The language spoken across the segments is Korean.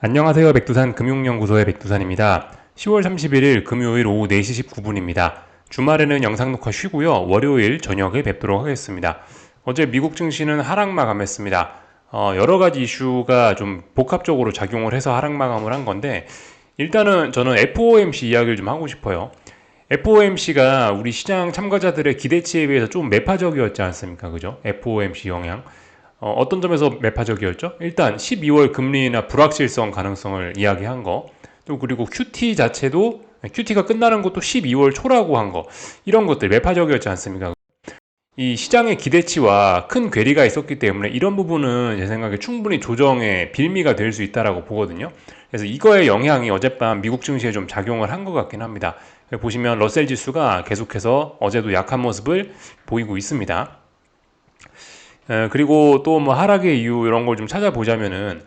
안녕하세요. 백두산 금융연구소의 백두산입니다. 10월 31일 금요일 오후 4시 19분입니다. 주말에는 영상 녹화 쉬고요. 월요일 저녁에 뵙도록 하겠습니다. 어제 미국 증시는 하락 마감했습니다. 여러 가지 이슈가 좀 복합적으로 작용을 해서 하락 마감을 한 건데, 일단은 저는 FOMC 이야기를 좀 하고 싶어요. FOMC가 우리 시장 참가자들의 기대치에 비해서 좀 매파적이었지 않습니까? 그죠? FOMC 영향. 어떤 점에서 매파적이었죠? 일단 12월 금리 인하 불확실성 가능성을 이야기한 거, 또 그리고 QT 자체도 QT가 끝나는 것도 12월 초라고 한 거, 이런 것들 매파적이었지 않습니까? 이 시장의 기대치와 큰 괴리가 있었기 때문에 이런 부분은 제 생각에 충분히 조정의 빌미가 될 수 있다라고 보거든요. 그래서 이거의 영향이 어젯밤 미국 증시에 좀 작용을 한 것 같긴 합니다. 보시면 러셀 지수가 계속해서 어제도 약한 모습을 보이고 있습니다. 그리고 또 뭐 하락의 이유 이런 걸 좀 찾아보자면은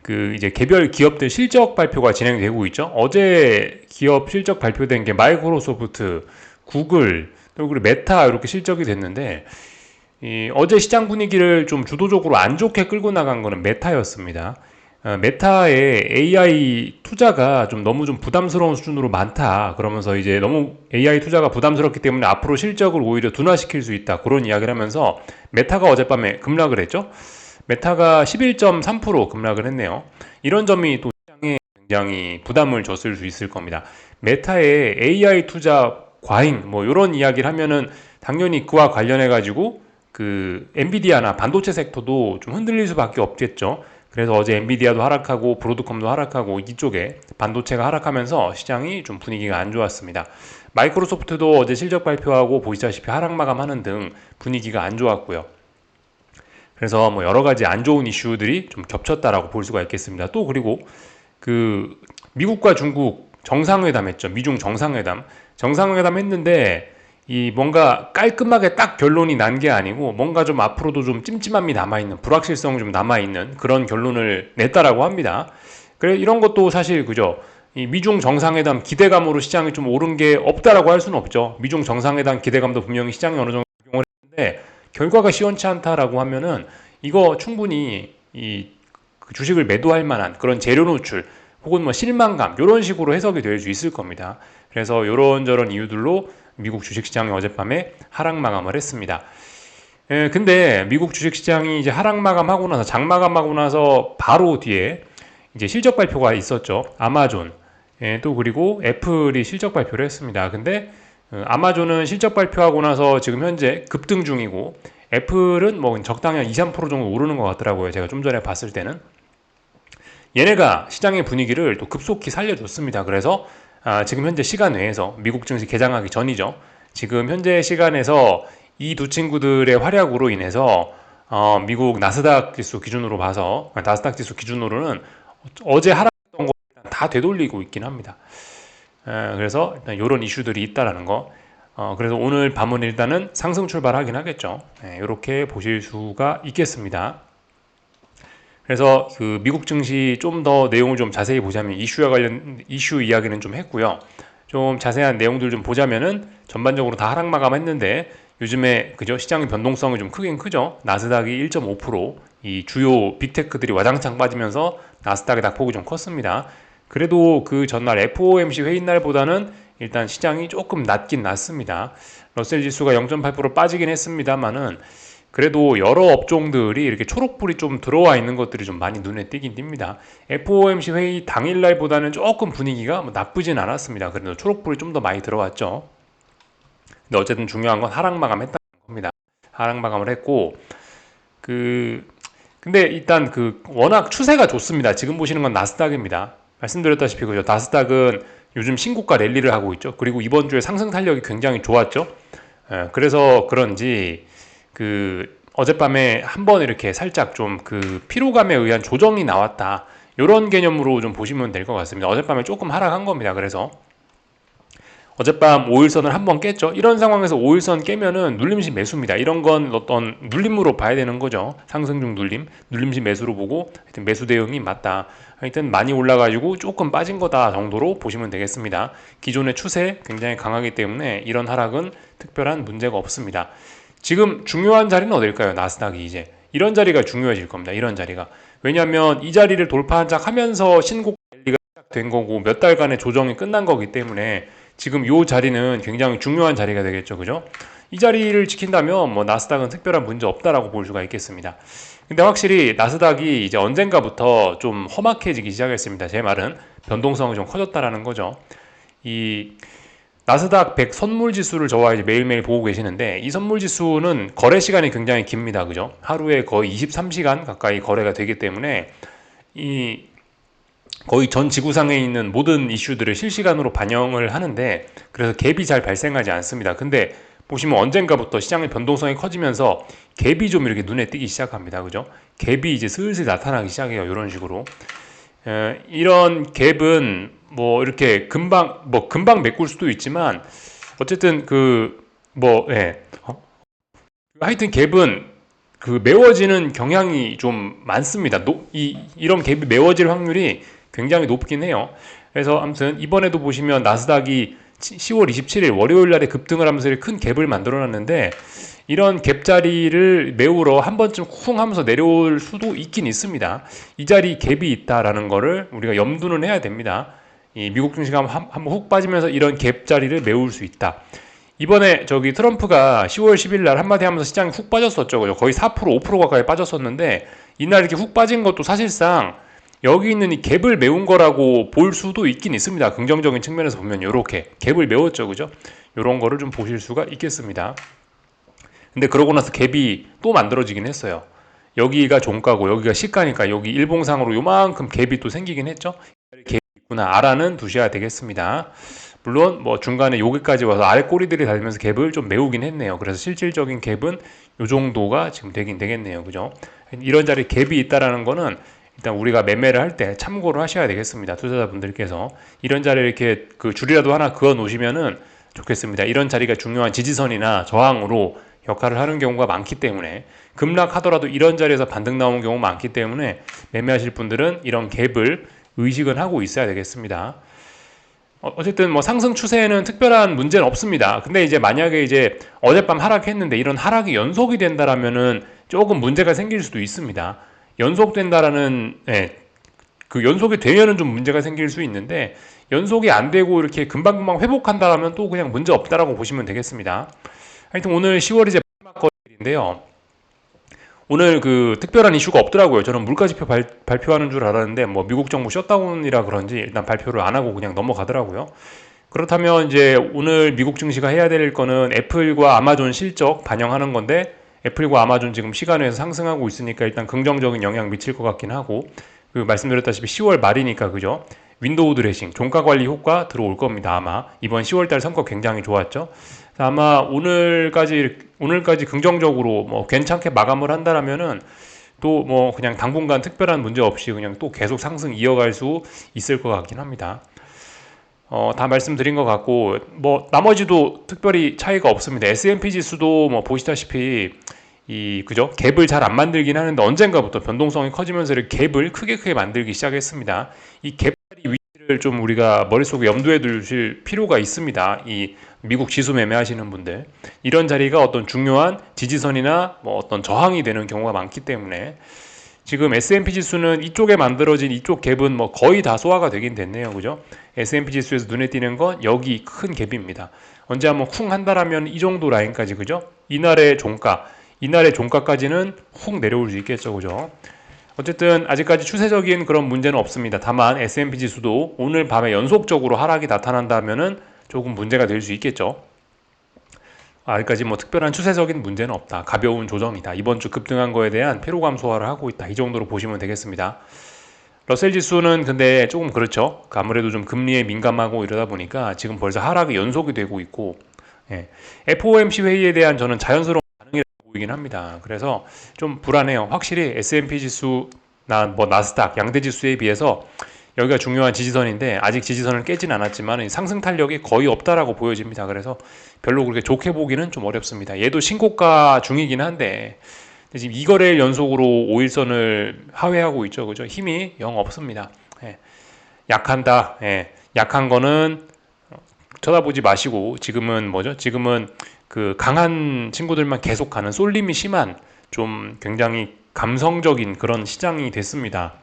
그 이제 개별 기업들 실적 발표가 진행되고 있죠. 어제 기업 실적 발표된 게 마이크로소프트, 구글, 또 그리고 메타 이렇게 실적이 됐는데 어제 시장 분위기를 좀 주도적으로 안 좋게 끌고 나간 거는 메타였습니다. 메타의 AI 투자가 좀 너무 좀 부담스러운 수준으로 많다. 그러면서 이제 너무 AI 투자가 부담스럽기 때문에 앞으로 실적을 오히려 둔화시킬 수 있다. 그런 이야기를 하면서 메타가 어젯밤에 급락을 했죠. 메타가 11.3% 급락을 했네요. 이런 점이 또 시장에 굉장히 부담을 줬을 수 있을 겁니다. 메타의 AI 투자 과잉 뭐 이런 이야기를 하면은 당연히 그와 관련해 가지고 그 엔비디아나 반도체 섹터도 좀 흔들릴 수밖에 없겠죠. 그래서 어제 엔비디아도 하락하고 브로드컴도 하락하고 이쪽에 반도체가 하락하면서 시장이 좀 분위기가 안 좋았습니다. 마이크로소프트도 어제 실적 발표하고 보시다시피 하락 마감하는 등 분위기가 안 좋았고요. 그래서 뭐 여러 가지 안 좋은 이슈들이 좀 겹쳤다라고 볼 수가 있겠습니다. 또 그리고 그 미국과 중국 정상회담 했죠. 미중 정상회담 했는데 이 뭔가 깔끔하게 딱 결론이 난 게 아니고 뭔가 좀 앞으로도 좀 찜찜함이 남아있는 불확실성이 좀 남아있는 그런 결론을 냈다라고 합니다. 그래 이런 것도 사실 그죠. 이 미중 정상회담 기대감으로 시장이 좀 오른 게 없다라고 할 수는 없죠. 미중 정상회담 기대감도 분명히 시장이 어느 정도 작용을 했는데 결과가 시원치 않다라고 하면은 이거 충분히 그 주식을 매도할 만한 그런 재료 노출 혹은 뭐 실망감 이런 식으로 해석이 될 수 있을 겁니다. 그래서 이런저런 이유들로 미국 주식시장이 어젯밤에 하락 마감을 했습니다. 근데 미국 주식시장이 이제 하락 마감하고 나서 장 마감하고 나서 바로 뒤에 이제 실적 발표가 있었죠. 아마존, 또 그리고 애플이 실적 발표를 했습니다. 근데 아마존은 실적 발표하고 나서 지금 현재 급등 중이고 애플은 뭐 적당히 한 2, 3% 정도 오르는 것 같더라고요. 제가 좀 전에 봤을 때는. 얘네가 시장의 분위기를 또 급속히 살려줬습니다. 그래서 지금 현재 시간 외에서 미국 증시 개장하기 전이죠. 지금 현재 시간에서 이 두 친구들의 활약으로 인해서 미국 나스닥 지수 기준으로 봐서 나스닥 지수 기준으로는 어제 하락했던 거 다 되돌리고 있긴 합니다. 그래서 일단 이런 이슈들이 있다라는 거. 그래서 오늘 밤은 일단은 상승 출발하긴 하겠죠. 이렇게 보실 수가 있겠습니다. 그래서 그 미국 증시 좀 더 내용을 좀 자세히 보자면 이슈와 관련 이슈 이야기는 좀 했고요. 좀 자세한 내용들 좀 보자면은 전반적으로 다 하락 마감했는데 요즘에 그죠 시장의 변동성이 좀 크긴 크죠. 나스닥이 1.5%, 이 주요 빅테크들이 와장창 빠지면서 나스닥의 낙폭이 좀 컸습니다. 그래도 그 전날 FOMC 회의 날보다는 일단 시장이 조금 낮긴 낮습니다. 러셀 지수가 0.8% 빠지긴 했습니다만은 그래도 여러 업종들이 이렇게 초록불이 좀 들어와 있는 것들이 좀 많이 눈에 띄긴 띕니다. FOMC 회의 당일날보다는 조금 분위기가 뭐 나쁘진 않았습니다. 그래도 초록불이 좀 더 많이 들어왔죠. 근데 어쨌든 중요한 건 하락 마감했다는 겁니다. 하락 마감을 했고 그 근데 일단 그 워낙 추세가 좋습니다. 지금 보시는 건 나스닥입니다. 말씀드렸다시피 그죠. 나스닥은 요즘 신고가 랠리를 하고 있죠. 그리고 이번 주에 상승 탄력이 굉장히 좋았죠. 그래서 그런지 그 어젯밤에 한번 이렇게 살짝 좀 그 피로감에 의한 조정이 나왔다. 이런 개념으로 좀 보시면 될 것 같습니다. 어젯밤에 조금 하락한 겁니다. 그래서 어젯밤 5일선을 한번 깼죠. 이런 상황에서 5일선 깨면은 눌림식 매수입니다. 이런 건 어떤 눌림으로 봐야 되는 거죠. 상승 중 눌림식 매수로 보고 하여튼 매수 대응이 맞다. 하여튼 많이 올라가지고 조금 빠진 거다 정도로 보시면 되겠습니다. 기존의 추세 굉장히 강하기 때문에 이런 하락은 특별한 문제가 없습니다. 지금 중요한 자리는 어딜까요? 나스닥이 이제 이런 자리가 중요해질 겁니다. 이런 자리가. 왜냐하면 이 자리를 돌파한 작 하면서 신고가 랠리가 시작된 거고 몇 달간의 조정이 끝난 거기 때문에 지금 이 자리는 굉장히 중요한 자리가 되겠죠. 그죠? 이 자리를 지킨다면 뭐 나스닥은 특별한 문제 없다라고 볼 수가 있겠습니다. 근데 확실히 나스닥이 이제 언젠가부터 좀 험악해지기 시작했습니다. 제 말은 변동성이 좀 커졌다라는 거죠. 이 나스닥 100 선물 지수를 저와 이제 매일매일 보고 계시는데 이 선물 지수는 거래 시간이 굉장히 깁니다. 그죠? 하루에 거의 23시간 가까이 거래가 되기 때문에 이 거의 전 지구상에 있는 모든 이슈들을 실시간으로 반영을 하는데 그래서 갭이 잘 발생하지 않습니다. 근데 보시면 언젠가부터 시장의 변동성이 커지면서 갭이 좀 이렇게 눈에 띄기 시작합니다. 그죠? 갭이 이제 슬슬 나타나기 시작해요. 이런 식으로. 이런 갭은 뭐 이렇게 금방 메꿀 수도 있지만 어쨌든 하여튼 갭은 그 메워지는 경향이 좀 많습니다. 이런 갭이 메워질 확률이 굉장히 높긴 해요. 그래서 아무튼 이번에도 보시면 나스닥이 10월 27일 월요일 날에 급등을 하면서 큰 갭을 만들어 놨는데 이런 갭 자리를 메우러 한 번쯤 쿵 하면서 내려올 수도 있긴 있습니다. 이 자리 갭이 있다라는 거를 우리가 염두는 해야 됩니다. 이 미국 증시가 한번 훅 빠지면서 이런 갭 자리를 메울 수 있다. 이번에 저기 트럼프가 10월 10일 날 한마디 하면서 시장이 훅 빠졌었죠. 거의 4%, 5% 가까이 빠졌었는데 이날 이렇게 훅 빠진 것도 사실상 여기 있는 이 갭을 메운 거라고 볼 수도 있긴 있습니다. 긍정적인 측면에서 보면 이렇게 갭을 메웠죠. 그죠? 이런 거를 좀 보실 수가 있겠습니다. 근데 그러고 나서 갭이 또 만들어지긴 했어요. 여기가 종가고 여기가 시가니까 여기 일봉상으로 요만큼 갭이 또 생기긴 했죠. 갭이 있구나 알아는 두셔야 되겠습니다. 물론 뭐 중간에 여기까지 와서 아래 꼬리들이 달리면서 갭을 좀 메우긴 했네요. 그래서 실질적인 갭은 요 정도가 지금 되긴 되겠네요. 그죠? 이런 자리에 갭이 있다라는 거는 일단 우리가 매매를 할 때 참고를 하셔야 되겠습니다. 투자자분들께서 이런 자리에 이렇게 그 줄이라도 하나 그어 놓으시면은 좋겠습니다. 이런 자리가 중요한 지지선이나 저항으로 역할을 하는 경우가 많기 때문에 급락하더라도 이런 자리에서 반등 나오는 경우 많기 때문에 매매하실 분들은 이런 갭을 의식은 하고 있어야 되겠습니다. 어쨌든 뭐 상승 추세에는 특별한 문제는 없습니다. 근데 이제 만약에 이제 어젯밤 하락했는데 이런 하락이 연속이 된다라면은 조금 문제가 생길 수도 있습니다. 연속된다라는 그 연속이 되면은 좀 문제가 생길 수 있는데 연속이 안 되고 이렇게 금방금방 회복한다라면 또 그냥 문제 없다라고 보시면 되겠습니다. 하여튼 오늘 10월 이제 마지막 거래일인데요. 오늘 그 특별한 이슈가 없더라고요. 저는 물가지표 발표하는 줄 알았는데 뭐 미국 정부 셧다운이라 그런지 일단 발표를 안 하고 그냥 넘어가더라고요. 그렇다면 이제 오늘 미국 증시가 해야 될 거는 애플과 아마존 실적 반영하는 건데 애플과 아마존 지금 시간에서 상승하고 있으니까 일단 긍정적인 영향 미칠 것 같긴 하고 그 말씀드렸다시피 10월 말이니까 그죠? 윈도우 드레싱, 종가 관리 효과 들어올 겁니다. 아마 이번 10월달 성과 굉장히 좋았죠. 아마 오늘까지 긍정적으로 뭐 괜찮게 마감을 한다라면은 또 뭐 그냥 당분간 특별한 문제 없이 그냥 또 계속 상승 이어갈 수 있을 것 같긴 합니다. 다 말씀드린 것 같고 뭐 나머지도 특별히 차이가 없습니다. S&P 지수도 뭐 보시다시피 그죠? 갭을 잘 안 만들긴 하는데 언젠가부터 변동성이 커지면서 이렇게 갭을 크게 만들기 시작했습니다. 이 갭 자리 위치를 좀 우리가 머릿속에 염두에 두실 필요가 있습니다. 이 미국 지수 매매하시는 분들 이런 자리가 어떤 중요한 지지선이나 뭐 어떤 저항이 되는 경우가 많기 때문에 지금 S&P 지수는 이쪽에 만들어진 이쪽 갭은 뭐 거의 다 소화가 되긴 됐네요. 그죠? S&P 지수에서 눈에 띄는 건 여기 큰 갭입니다. 언제 한번 쿵 한다라면 이 정도 라인까지 그죠? 이날의 종가까지는 훅 내려올 수 있겠죠. 그죠? 어쨌든 아직까지 추세적인 그런 문제는 없습니다. 다만 S&P 지수도 오늘 밤에 연속적으로 하락이 나타난다면은 조금 문제가 될 수 있겠죠. 아직까지 뭐 특별한 추세적인 문제는 없다. 가벼운 조정이다. 이번 주 급등한 거에 대한 피로감 소화를 하고 있다. 이 정도로 보시면 되겠습니다. 러셀 지수는 근데 조금 그렇죠. 아무래도 좀 금리에 민감하고 이러다 보니까 지금 벌써 하락이 연속이 되고 있고 FOMC 회의에 대한 저는 자연스러운 반응이라고 보이긴 합니다. 그래서 좀 불안해요. 확실히 S&P 지수나 뭐 나스닥 양대 지수에 비해서 여기가 중요한 지지선인데 아직 지지선을 깨진 않았지만 상승 탄력이 거의 없다라고 보여집니다. 그래서 별로 그렇게 좋게 보기는 좀 어렵습니다. 얘도 신고가 중이긴 한데 지금 2거래일 연속으로 5일선을 하회하고 있죠. 그죠? 힘이 영 없습니다. 약한다. 약한 거는 쳐다보지 마시고 지금은 뭐죠? 지금은 그 강한 친구들만 계속 가는 쏠림이 심한 좀 굉장히 감성적인 그런 시장이 됐습니다.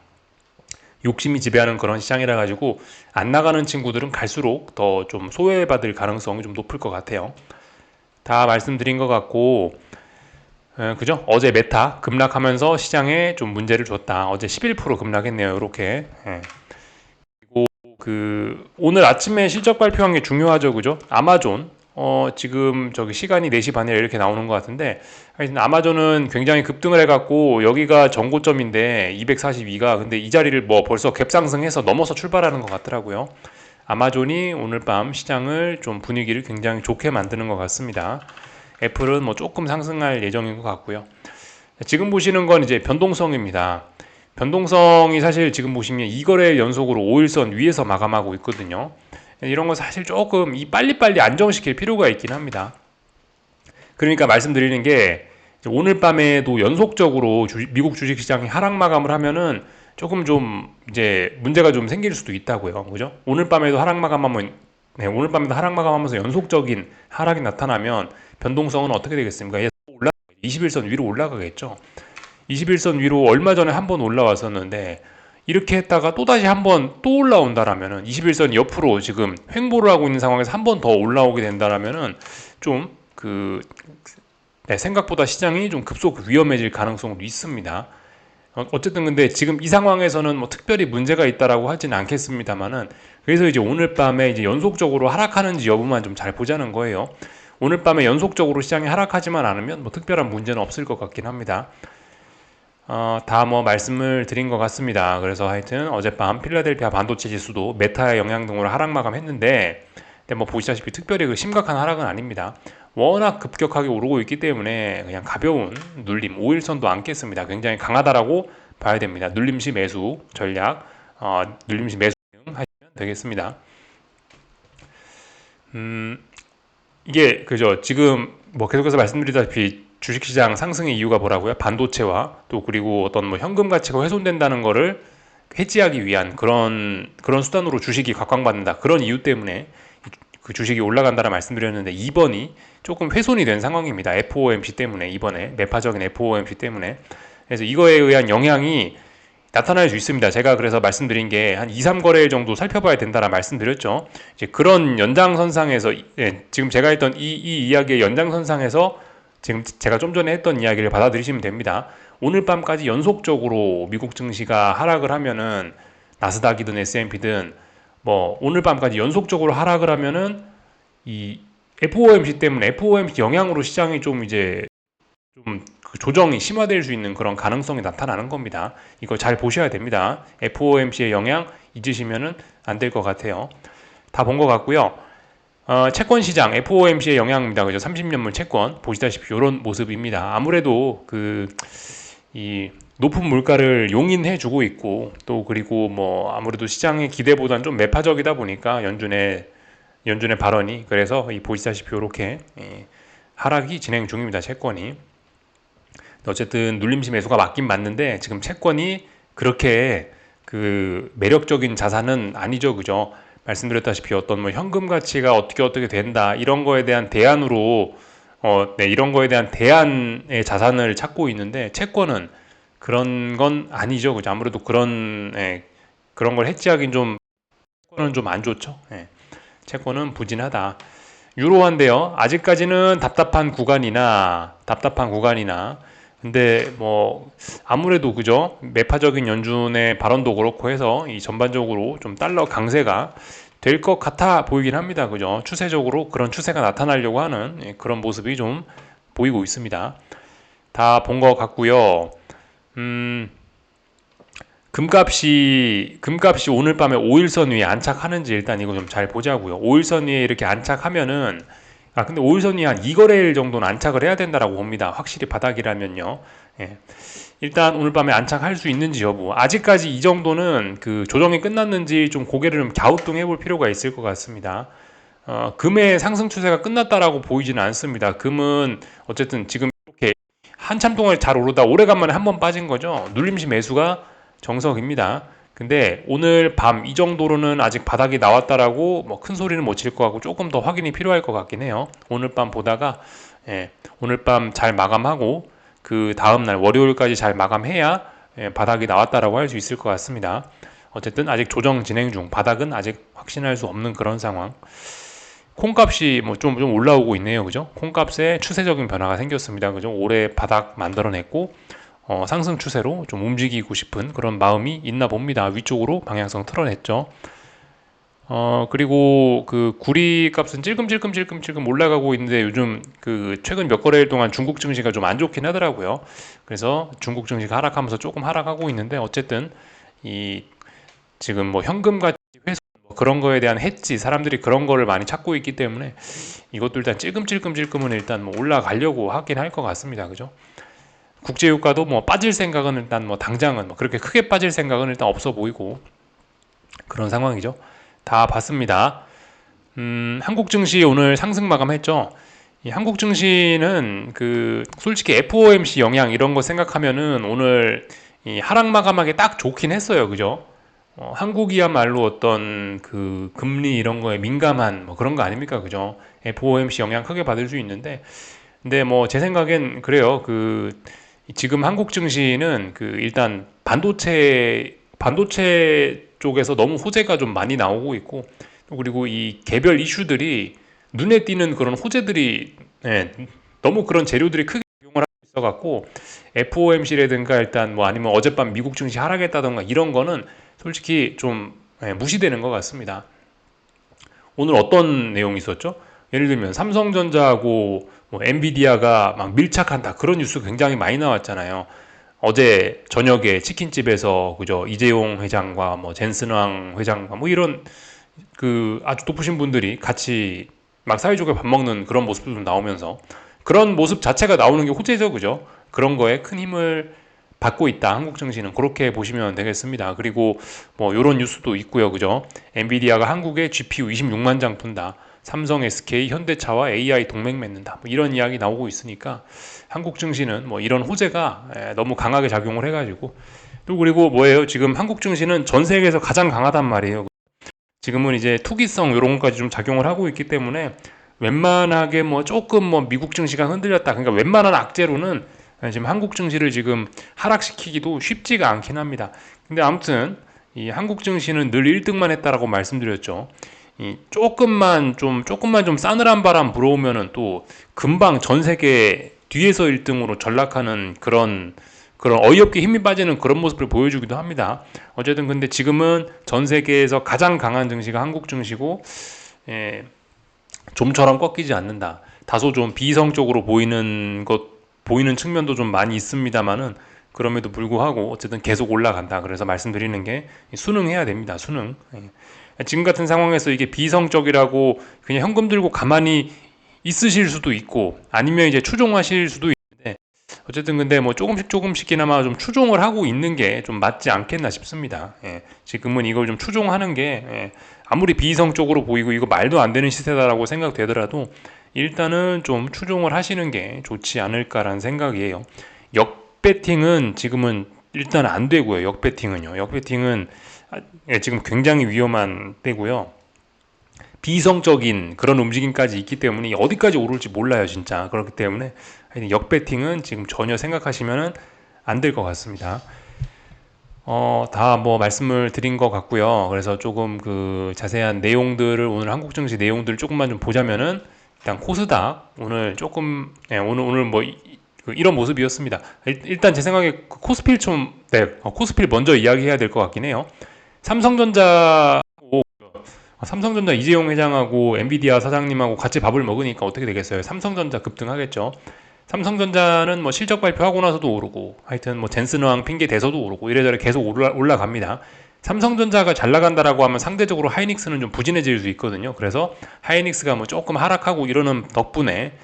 욕심이 지배하는 그런 시장이라 가지고 안 나가는 친구들은 갈수록 더 좀 소외받을 가능성이 좀 높을 것 같아요. 다 말씀드린 것 같고, 그죠? 어제 메타 급락하면서 시장에 좀 문제를 줬다. 어제 11% 급락했네요. 이렇게. 그리고 오늘 아침에 실적 발표한 게 중요하죠, 그죠? 아마존. 지금 저기 시간이 4시 반이라 이렇게 나오는 것 같은데, 하여튼 아마존은 굉장히 급등을 해갖고 여기가 전고점인데 242가 근데 이 자리를 뭐 벌써 갭상승해서 넘어서 출발하는 것 같더라고요. 아마존이 오늘 밤 시장을 좀 분위기를 굉장히 좋게 만드는 것 같습니다. 애플은 뭐 조금 상승할 예정인 것 같고요. 지금 보시는 건 이제 변동성입니다. 변동성이 사실 지금 보시면 2거래 연속으로 5일선 위에서 마감하고 있거든요. 이런 건 사실 조금 빨리빨리 안정시킬 필요가 있긴 합니다. 그러니까 말씀드리는 게 오늘 밤에도 연속적으로 미국 주식시장이 하락 마감을 하면은 조금 좀 이제 문제가 좀 생길 수도 있다고요. 그죠? 오늘 밤에도 하락 마감하면 오늘 밤에도 하락 마감하면서 연속적인 하락이 나타나면 변동성은 어떻게 되겠습니까? 21선 위로 올라가겠죠. 21선 위로 얼마 전에 한번 올라왔었는데 이렇게 했다가 또다시 한번 또 올라온다라면은 21선 옆으로 지금 횡보를 하고 있는 상황에서 한 번 더 올라오게 된다라면은 좀 생각보다 시장이 좀 급속 위험해질 가능성도 있습니다. 어쨌든 근데 지금 이 상황에서는 뭐 특별히 문제가 있다라고 하지는 않겠습니다만은 그래서 이제 오늘 밤에 이제 연속적으로 하락하는지 여부만 좀 잘 보자는 거예요. 오늘 밤에 연속적으로 시장이 하락하지만 않으면 뭐 특별한 문제는 없을 것 같긴 합니다. 다 뭐 말씀을 드린 것 같습니다. 그래서 하여튼 어젯밤 필라델피아 반도체 지수도 메타의 영향 등으로 하락 마감했는데 근데 뭐 보시다시피 특별히 심각한 하락은 아닙니다. 워낙 급격하게 오르고 있기 때문에 그냥 가벼운 눌림, 5일선도 안 깼습니다. 굉장히 강하다라고 봐야 됩니다. 눌림시 매수 전략, 눌림시 매수 하시면 되겠습니다. 이게 그죠? 지금 뭐 계속해서 말씀드리다시피 주식시장 상승의 이유가 뭐라고요? 반도체와 또 그리고 어떤 뭐 현금 가치가 훼손된다는 거를 해지하기 위한 그런 수단으로 주식이 각광받는다. 그런 이유 때문에 그 주식이 올라간다라 말씀드렸는데 2번이 조금 훼손이 된 상황입니다. FOMC 때문에 이번에 매파적인 FOMC 때문에 그래서 이거에 의한 영향이 나타날 수 있습니다. 제가 그래서 말씀드린 게 한 2, 3거래일 정도 살펴봐야 된다라 말씀드렸죠. 이제 그런 연장선상에서 지금 제가 했던 이 이야기의 연장선상에서 지금 제가 좀 전에 했던 이야기를 받아들이시면 됩니다. 오늘 밤까지 연속적으로 미국 증시가 하락을 하면은 나스닥이든 S&P든 뭐 오늘 밤까지 연속적으로 하락을 하면은 이 FOMC 때문에 FOMC 영향으로 시장이 좀 이제 좀 조정이 심화될 수 있는 그런 가능성이 나타나는 겁니다. 이거 잘 보셔야 됩니다. FOMC의 영향 잊으시면은 안 될 것 같아요. 다 본 것 같고요. 채권 시장 FOMC의 영향입니다. 그죠? 30년물 채권 보시다시피 이런 모습입니다. 아무래도 이 높은 물가를 용인해 주고 있고 또 그리고 뭐 아무래도 시장의 기대보다는 좀 매파적이다 보니까 연준의 발언이 그래서 보시다시피 이렇게 하락이 진행 중입니다. 채권이 어쨌든 눌림시 매수가 맞긴 맞는데 지금 채권이 그렇게 매력적인 자산은 아니죠. 그죠? 말씀드렸다시피 어떤 뭐 현금 가치가 어떻게 된다 이런 거에 대한 대안으로 이런 거에 대한 대안의 자산을 찾고 있는데 채권은 그런 건 아니죠. 그죠? 아무래도 그런 걸 해지하긴 채권은 좀 안 좋죠. 채권은 부진하다. 유로화인데요. 아직까지는 답답한 구간이나 근데 뭐 아무래도 그죠? 매파적인 연준의 발언도 그렇고 해서 이 전반적으로 좀 달러 강세가 될 것 같아 보이긴 합니다. 그죠? 추세적으로 그런 추세가 나타나려고 하는 그런 모습이 좀 보이고 있습니다. 다 본 것 같고요. 금값이 오늘 밤에 5일선 위에 안착하는지 일단 이거 좀 잘 보자고요. 5일선 위에 이렇게 안착하면은 근데 5일선 위에 한 2거래일 정도는 안착을 해야 된다라고 봅니다. 확실히 바닥이라면요. 일단 오늘 밤에 안착할 수 있는지 여부. 아직까지 이 정도는 조정이 끝났는지 좀 고개를 좀 갸우뚱해 볼 필요가 있을 것 같습니다. 금의 상승 추세가 끝났다라고 보이지는 않습니다. 금은 어쨌든 지금 이렇게 한참 동안 잘 오르다 오래간만에 한번 빠진 거죠. 눌림시 매수가 정석입니다. 근데 오늘 밤 이 정도로는 아직 바닥이 나왔다라고 뭐 큰 소리는 못 칠 것 같고 조금 더 확인이 필요할 것 같긴 해요. 오늘 밤 보다가 오늘 밤 잘 마감하고 그 다음날 월요일까지 잘 마감해야 바닥이 나왔다라고 할 수 있을 것 같습니다. 어쨌든 아직 조정 진행 중, 바닥은 아직 확신할 수 없는 그런 상황. 콩값이 뭐 좀 올라오고 있네요. 그죠? 콩값에 추세적인 변화가 생겼습니다. 그죠? 올해 바닥 만들어냈고, 상승 추세로 좀 움직이고 싶은 그런 마음이 있나 봅니다. 위쪽으로 방향성 틀어냈죠. 그리고 그 구리 값은 찔끔찔끔 올라가고 있는데 요즘 그 최근 몇 거래일 동안 중국 증시가 좀 안 좋긴 하더라고요. 그래서 중국 증시가 하락하면서 조금 하락하고 있는데 어쨌든 이 지금 뭐 현금 가치 회수 뭐 그런 거에 대한 해지 사람들이 그런 거를 많이 찾고 있기 때문에 이것도 일단 찔끔은 일단 뭐 올라가려고 하긴 할 것 같습니다. 그죠? 국제유가도 뭐 빠질 생각은 일단 뭐 당장은 뭐 그렇게 크게 빠질 생각은 일단 없어 보이고 그런 상황이죠. 다 봤습니다. 한국 증시 오늘 상승 마감했죠. 이 한국 증시는 그 솔직히 FOMC 영향 이런 거 생각하면은 오늘 이 하락 마감하기 딱 좋긴 했어요. 그죠? 한국이야말로 어떤 그 금리 이런 거에 민감한 뭐 그런 거 아닙니까? 그죠? FOMC 영향 크게 받을 수 있는데 근데 뭐 제 생각엔 그래요. 그 지금 한국 증시는 그 일단 반도체 쪽에서 너무 호재가 좀 많이 나오고 있고 또 그리고 이 개별 이슈들이 눈에 띄는 그런 호재들이 너무 그런 재료들이 크게 작용을 하고 있어 갖고 FOMC라든가 일단 뭐 아니면 어젯밤 미국 증시 하락했다던가 이런 거는 솔직히 좀 무시되는 것 같습니다. 오늘 어떤 내용이 있었죠? 예를 들면 삼성전자하고 뭐 엔비디아가 막 밀착한다 그런 뉴스 굉장히 많이 나왔잖아요. 어제 저녁에 치킨집에서 그저 이재용 회장과 뭐 젠슨왕 회장과 뭐 이런 그 아주 높으신 분들이 같이 막 사이좋게 밥 먹는 그런 모습도 나오면서 그런 모습 자체가 나오는 게 호재죠, 그죠? 그런 거에 큰 힘을 받고 있다. 한국 증시는 그렇게 보시면 되겠습니다. 그리고 뭐 이런 뉴스도 있고요, 그죠? 엔비디아가 한국에 GPU 26만 장 푼다. 삼성, SK, 현대차와 AI 동맹 맺는다. 뭐 이런 이야기 나오고 있으니까 한국 증시는 뭐 이런 호재가 너무 강하게 작용을 해가지고 또 그리고 뭐예요? 지금 한국 증시는 전 세계에서 가장 강하단 말이에요. 지금은 이제 투기성 이런 것까지 좀 작용을 하고 있기 때문에 웬만하게 뭐 조금 뭐 미국 증시가 흔들렸다. 그러니까 웬만한 악재로는 지금 한국 증시를 지금 하락시키기도 쉽지가 않긴 합니다. 근데 아무튼 이 한국 증시는 늘 1등만 했다라고 말씀드렸죠. 이 조금만 좀 싸늘한 바람 불어오면은 또 금방 전 세계 뒤에서 1등으로 전락하는 그런 어이없게 힘이 빠지는 그런 모습을 보여주기도 합니다. 어쨌든 근데 지금은 전 세계에서 가장 강한 증시가 한국 증시고 좀처럼 꺾이지 않는다. 다소 좀 비이성적으로 보이는 측면도 좀 많이 있습니다만은 그럼에도 불구하고 어쨌든 계속 올라간다. 그래서 말씀드리는 게 순응해야 됩니다. 순응. 지금 같은 상황에서 이게 비이성적이라고 그냥 현금 들고 가만히 있으실 수도 있고 아니면 이제 추종하실 수도 있는데 어쨌든 근데 뭐 조금씩이나마 좀 추종을 하고 있는 게 좀 맞지 않겠나 싶습니다. 지금은 이걸 좀 추종하는 게 아무리 비이성적으로 보이고 이거 말도 안 되는 시세다라고 생각되더라도 일단은 좀 추종을 하시는 게 좋지 않을까라는 생각이에요. 역배팅은 지금은 일단 안 되고요. 역배팅은 지금 굉장히 위험한 때고요. 비이성적인 그런 움직임까지 있기 때문에 어디까지 오를지 몰라요, 진짜. 그렇기 때문에 역배팅은 지금 전혀 생각하시면 안 될 것 같습니다. 다 뭐 말씀을 드린 것 같고요. 그래서 조금 그 자세한 내용들을 오늘 한국 증시 내용들을 조금만 좀 보자면은 일단 코스닥 오늘 조금 오늘 뭐 이런 모습이었습니다. 일단 제 생각에 코스필 코스필 먼저 이야기해야 될 것 같긴 해요. 삼성전자 이재용 회장하고 엔비디아 사장님하고 같이 밥을 먹으니까 어떻게 되겠어요? 삼성전자 급등하겠죠. 삼성전자는 뭐 실적 발표하고 나서도 오르고 하여튼 뭐 젠슨왕 핑계 대서도 오르고 이래저래 계속 올라갑니다. 삼성전자가 잘 나간다라고 하면 상대적으로 하이닉스는 좀 부진해질 수 있거든요. 그래서 하이닉스가 뭐 조금 하락하고 이러는 덕분에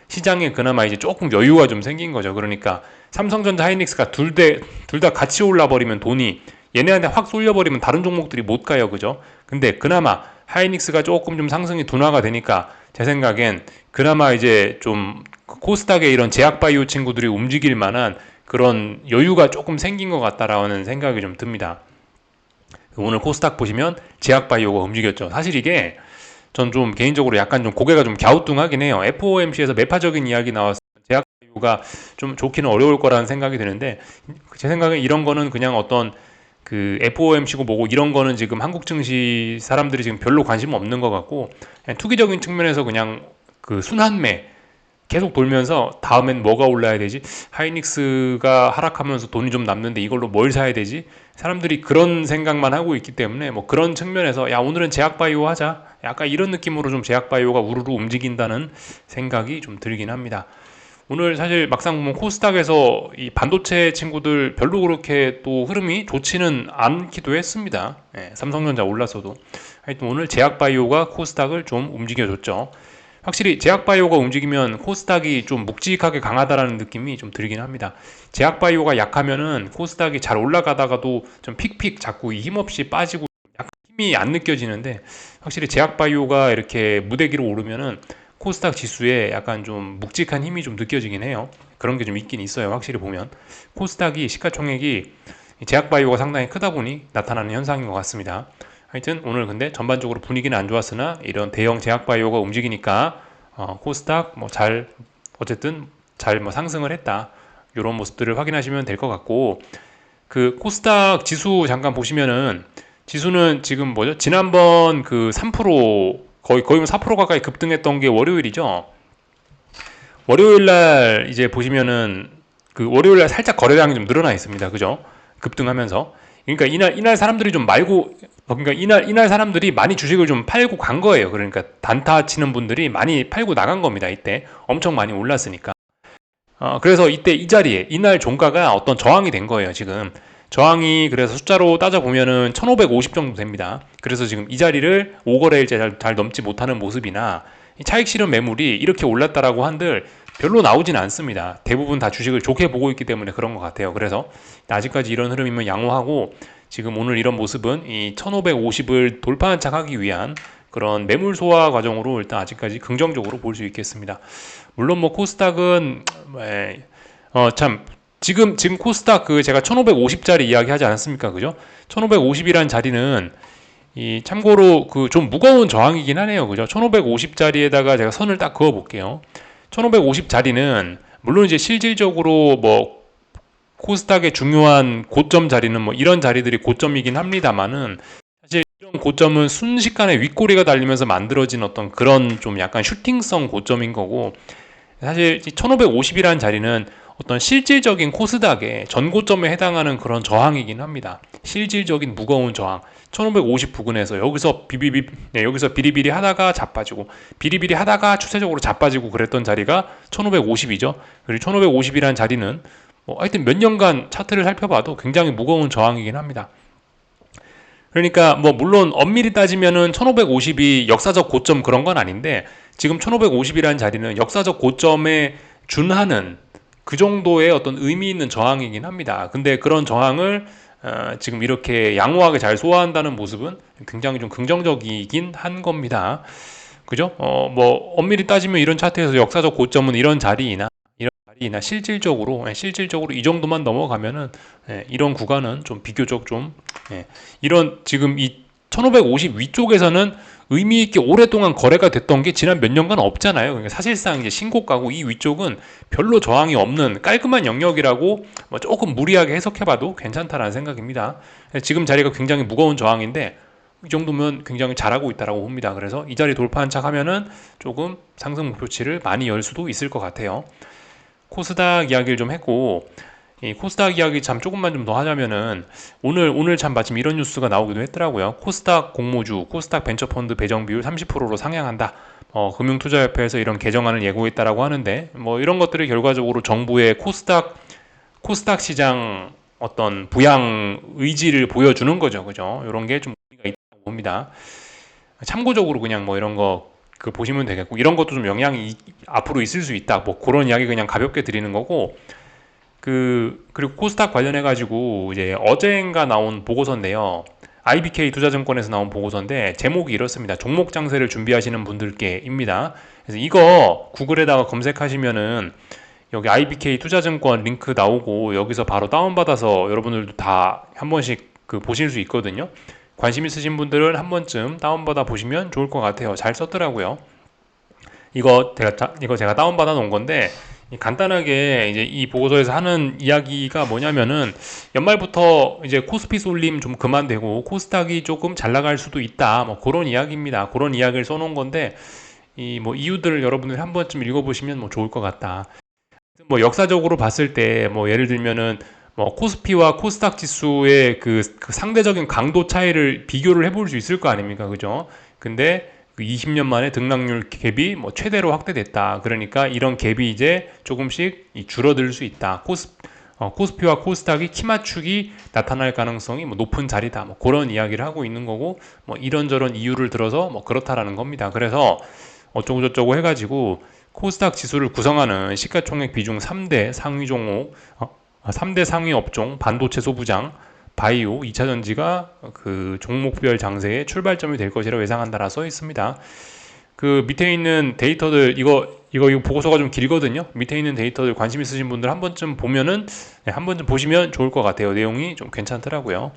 시장에 그나마 이제 조금 여유가 좀 생긴 거죠. 그러니까 삼성전자 하이닉스가 둘 다 같이 올라버리면 돈이 얘네한테 확 쏠려버리면 다른 종목들이 못 가요. 그죠? 근데 그나마 하이닉스가 조금 좀 상승이 둔화가 되니까 제 생각엔 그나마 이제 좀 코스닥의 이런 제약바이오 친구들이 움직일 만한 그런 여유가 조금 생긴 것 같다라는 생각이 좀 듭니다. 오늘 코스닥 보시면 제약바이오가 움직였죠. 사실 이게 전 좀 개인적으로 약간 좀 고개가 좀 갸우뚱하긴 해요. FOMC에서 매파적인 이야기 나왔어요. 제약바이오 바이오가 좀 좋기는 어려울 거라는 생각이 드는데, 제 생각에 이런 거는 그냥 어떤 그 FOMC고 뭐고 이런 거는 지금 한국 증시 사람들이 지금 별로 관심 없는 것 같고, 그냥 투기적인 측면에서 그냥 그 순환매 계속 돌면서 다음엔 뭐가 올라야 되지? 하이닉스가 하락하면서 돈이 좀 남는데 이걸로 뭘 사야 되지? 사람들이 그런 생각만 하고 있기 때문에 뭐 그런 측면에서 야 오늘은 제약바이오 하자, 약간 이런 느낌으로 좀 제약바이오가 우르르 움직인다는 생각이 좀 들긴 합니다. 오늘 사실 막상 보면 코스닥에서 이 반도체 친구들 별로 그렇게 또 흐름이 좋지는 않기도 했습니다. 예, 삼성전자 올라서도 하여튼 오늘 제약바이오가 코스닥을 좀 움직여줬죠. 확실히 제약바이오가 움직이면 코스닥이 좀 묵직하게 강하다라는 느낌이 좀 들긴 합니다. 제약바이오가 약하면은 코스닥이 잘 올라가다가도 좀 픽픽 자꾸 힘없이 빠지고 약간 힘이 안 느껴지는데, 확실히 제약바이오가 이렇게 무대기로 오르면은 코스닥 지수에 약간 좀 묵직한 힘이 좀 느껴지긴 해요. 그런 게 좀 있긴 있어요. 확실히 보면 코스닥이 시가총액이 제약바이오가 상당히 크다 보니 나타나는 현상인 것 같습니다. 하여튼 오늘 근데 전반적으로 분위기는 안 좋았으나 이런 대형 제약바이오가 움직이니까 코스닥 뭐 잘 어쨌든 잘 뭐 상승을 했다, 이런 모습들을 확인하시면 될 것 같고, 그 코스닥 지수 잠깐 보시면은 지수는 지금 뭐죠? 지난번 그 3% 거의 4% 가까이 급등했던 게 월요일이죠. 월요일 날 이제 보시면은 그 월요일 날 살짝 거래량이 좀 늘어나 있습니다. 그죠? 급등하면서. 그러니까 이날 사람들이 좀 말고, 그러니까 이날 사람들이 많이 주식을 좀 팔고 간 거예요. 그러니까 단타 치는 분들이 많이 팔고 나간 겁니다. 이때 엄청 많이 올랐으니까. 그래서 이때 이 자리에 이날 종가가 어떤 저항이 된 거예요. 지금 저항이 그래서 숫자로 따져 보면은 1550 정도 됩니다. 그래서 지금 이 자리를 5거래일째 잘 넘지 못하는 모습이나, 차익 실현 매물이 이렇게 올랐다라고 한들 별로 나오진 않습니다. 대부분 다 주식을 좋게 보고 있기 때문에 그런 것 같아요. 그래서 아직까지 이런 흐름이면 양호하고, 지금 오늘 이런 모습은 이 1550을 돌파한착하기 위한 그런 매물 소화 과정으로 일단 아직까지 긍정적으로 볼 수 있겠습니다. 물론 뭐 코스닥은 참 지금 코스닥 그 제가 1550짜리 이야기 하지 않았습니까? 그죠? 1550이란 자리는 이 참고로 그 좀 무거운 저항이긴 하네요. 그죠? 1550짜리에다가 제가 선을 딱 그어 볼게요. 1550짜리는 물론 이제 실질적으로 뭐 코스닥의 중요한 고점 자리는 뭐 이런 자리들이 고점이긴 합니다만은, 사실 이런 고점은 순식간에 윗꼬리가 달리면서 만들어진 어떤 그런 좀 약간 슈팅성 고점인 거고, 사실 1550이라는 자리는 어떤 실질적인 코스닥의 전고점에 해당하는 그런 저항이긴 합니다. 실질적인 무거운 저항 1550 부근에서 여기서 비리비리 하다가 자빠지고 비리비리 하다가 추세적으로 자빠지고 그랬던 자리가 1550이죠. 그리고 1550이라는 자리는 뭐 하여튼 몇 년간 차트를 살펴봐도 굉장히 무거운 저항이긴 합니다. 그러니까 뭐 물론 엄밀히 따지면은 1550이 역사적 고점 그런 건 아닌데, 지금 1550이라는 자리는 역사적 고점에 준하는 그 정도의 어떤 의미 있는 저항이긴 합니다. 근데 그런 저항을 지금 이렇게 양호하게 잘 소화한다는 모습은 굉장히 좀 긍정적이긴 한 겁니다. 그죠? 뭐 엄밀히 따지면 이런 차트에서 역사적 고점은 이런 자리이나 실질적으로 이 정도만 넘어가면은 이런 구간은 좀 비교적 좀 이런 지금 이 1550 위쪽에서는 의미 있게 오랫동안 거래가 됐던 게 지난 몇 년간 없잖아요. 그러니까 사실상 이제 신고가고, 이 위쪽은 별로 저항이 없는 깔끔한 영역이라고 뭐 조금 무리하게 해석해봐도 괜찮다라는 생각입니다. 지금 자리가 굉장히 무거운 저항인데 이 정도면 굉장히 잘하고 있다라고 봅니다. 그래서 이 자리 돌파한 척 하면은 조금 상승 목표치를 많이 열 수도 있을 것 같아요. 코스닥 이야기를 좀 했고, 이 코스닥 이야기 참 조금만 좀 더 하자면은 오늘 참 마침 이런 뉴스가 나오기도 했더라고요. 코스닥 공모주, 코스닥 벤처펀드 배정 비율 30%로 상향한다. 금융투자협회에서 이런 개정안을 예고했다라고 하는데, 뭐 이런 것들이 결과적으로 정부의 코스닥 시장 어떤 부양 의지를 보여주는 거죠, 그죠? 이런 게 좀 의미가 있다고 봅니다. 참고적으로 그냥 뭐 이런 거 그 보시면 되겠고, 이런 것도 좀 영향이 앞으로 있을 수 있다. 뭐 그런 이야기 그냥 가볍게 드리는 거고, 그리고 코스닥 관련해 가지고 이제 어제인가 나온 보고서인데요. IBK 투자증권에서 나온 보고서인데 제목이 이렇습니다. 종목 장세를 준비하시는 분들께입니다. 그래서 이거 구글에다가 검색하시면은 여기 IBK 투자증권 링크 나오고, 여기서 바로 다운받아서 여러분들도 다 한 번씩 그 보실 수 있거든요. 관심 있으신 분들은 한 번쯤 다운받아 보시면 좋을 것 같아요. 잘 썼더라고요. 이거 제가 다운받아 놓은 건데, 간단하게 이제 이 보고서에서 하는 이야기가 뭐냐면은 연말부터 이제 코스피 쏠림 좀 그만되고 코스닥이 조금 잘 나갈 수도 있다. 뭐 그런 이야기입니다. 그런 이야기를 써놓은 건데 이 뭐 이유들을 여러분들이 한 번쯤 읽어보시면 뭐 좋을 것 같다. 뭐 역사적으로 봤을 때 뭐 예를 들면은 뭐 코스피와 코스닥 지수의 그 상대적인 강도 차이를 비교를 해볼 수 있을 거 아닙니까, 그죠? 근데 그 20년 만에 등락률 갭이 뭐 최대로 확대됐다. 그러니까 이런 갭이 이제 조금씩 줄어들 수 있다. 코스피와 코스닥이 키 맞추기 나타날 가능성이 뭐 높은 자리다. 뭐 그런 이야기를 하고 있는 거고, 뭐 이런저런 이유를 들어서 뭐 그렇다라는 겁니다. 그래서 어쩌고저쩌고 해가지고 코스닥 지수를 구성하는 시가총액 비중 3대 상위 종목, 3대 상위 업종, 반도체 소부장, 바이오, 2차전지가 그 종목별 장세의 출발점이 될 것이라고 예상한다라 써 있습니다. 그 밑에 있는 데이터들 이거 보고서가 좀 길거든요. 밑에 있는 데이터들 관심 있으신 분들 한 번쯤 보면은 한 번쯤 보시면 좋을 것 같아요. 내용이 좀 괜찮더라고요.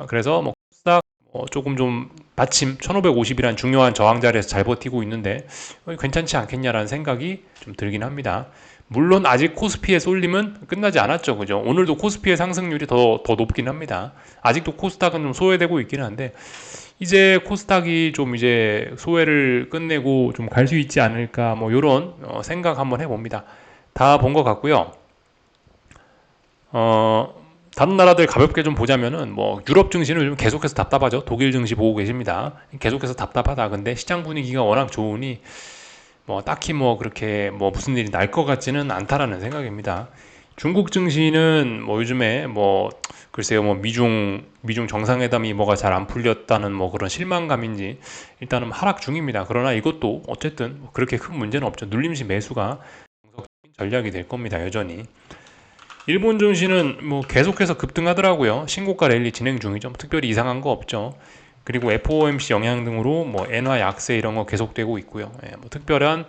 그래서 뭐 코스닥 조금 좀 마침 1550이란 중요한 저항 자리에서 잘 버티고 있는데 괜찮지 않겠냐라는 생각이 좀 들긴 합니다. 물론 아직 코스피의 쏠림은 끝나지 않았죠. 그죠? 오늘도 코스피의 상승률이 더 높긴 합니다. 아직도 코스닥은 좀 소외되고 있기는 한데 이제 코스닥이 좀 이제 소외를 끝내고 좀 갈 수 있지 않을까 뭐 이런 생각 한번 해봅니다. 다 본 것 같고요. 어, 다른 나라들 가볍게 좀 보자면은 뭐 유럽 증시는 요즘 계속해서 답답하죠. 독일 증시 보고 계십니다. 계속해서 답답하다. 근데 시장 분위기가 워낙 좋으니 뭐 딱히 뭐 그렇게 뭐 무슨 일이 날 것 같지는 않다라는 생각입니다. 중국 증시는 뭐 요즘에 뭐 글쎄요 뭐 미중 정상회담이 뭐가 잘 안 풀렸다는 뭐 그런 실망감인지 일단은 하락 중입니다. 그러나 이것도 어쨌든 뭐 그렇게 큰 문제는 없죠. 눌림시 매수가 정석적인 전략이 될 겁니다. 여전히. 일본 증시는 뭐 계속해서 급등하더라고요. 신고가 랠리 진행 중이죠. 특별히 이상한 거 없죠. 그리고 FOMC 영향 등으로 뭐 엔화 약세 이런 거 계속되고 있고요. 뭐 특별한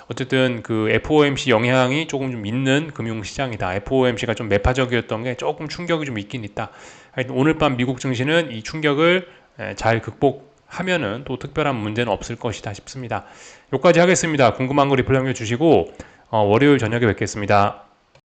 어쨌든 그 FOMC 영향이 조금 좀 있는 금융시장이다. FOMC가 좀 매파적이었던 게 조금 충격이 좀 있긴 있다. 하여튼 오늘 밤 미국 증시는 이 충격을 잘 극복하면은 또 특별한 문제는 없을 것이다 싶습니다. 여기까지 하겠습니다. 궁금한 거 리플 남겨주시고 월요일 저녁에 뵙겠습니다.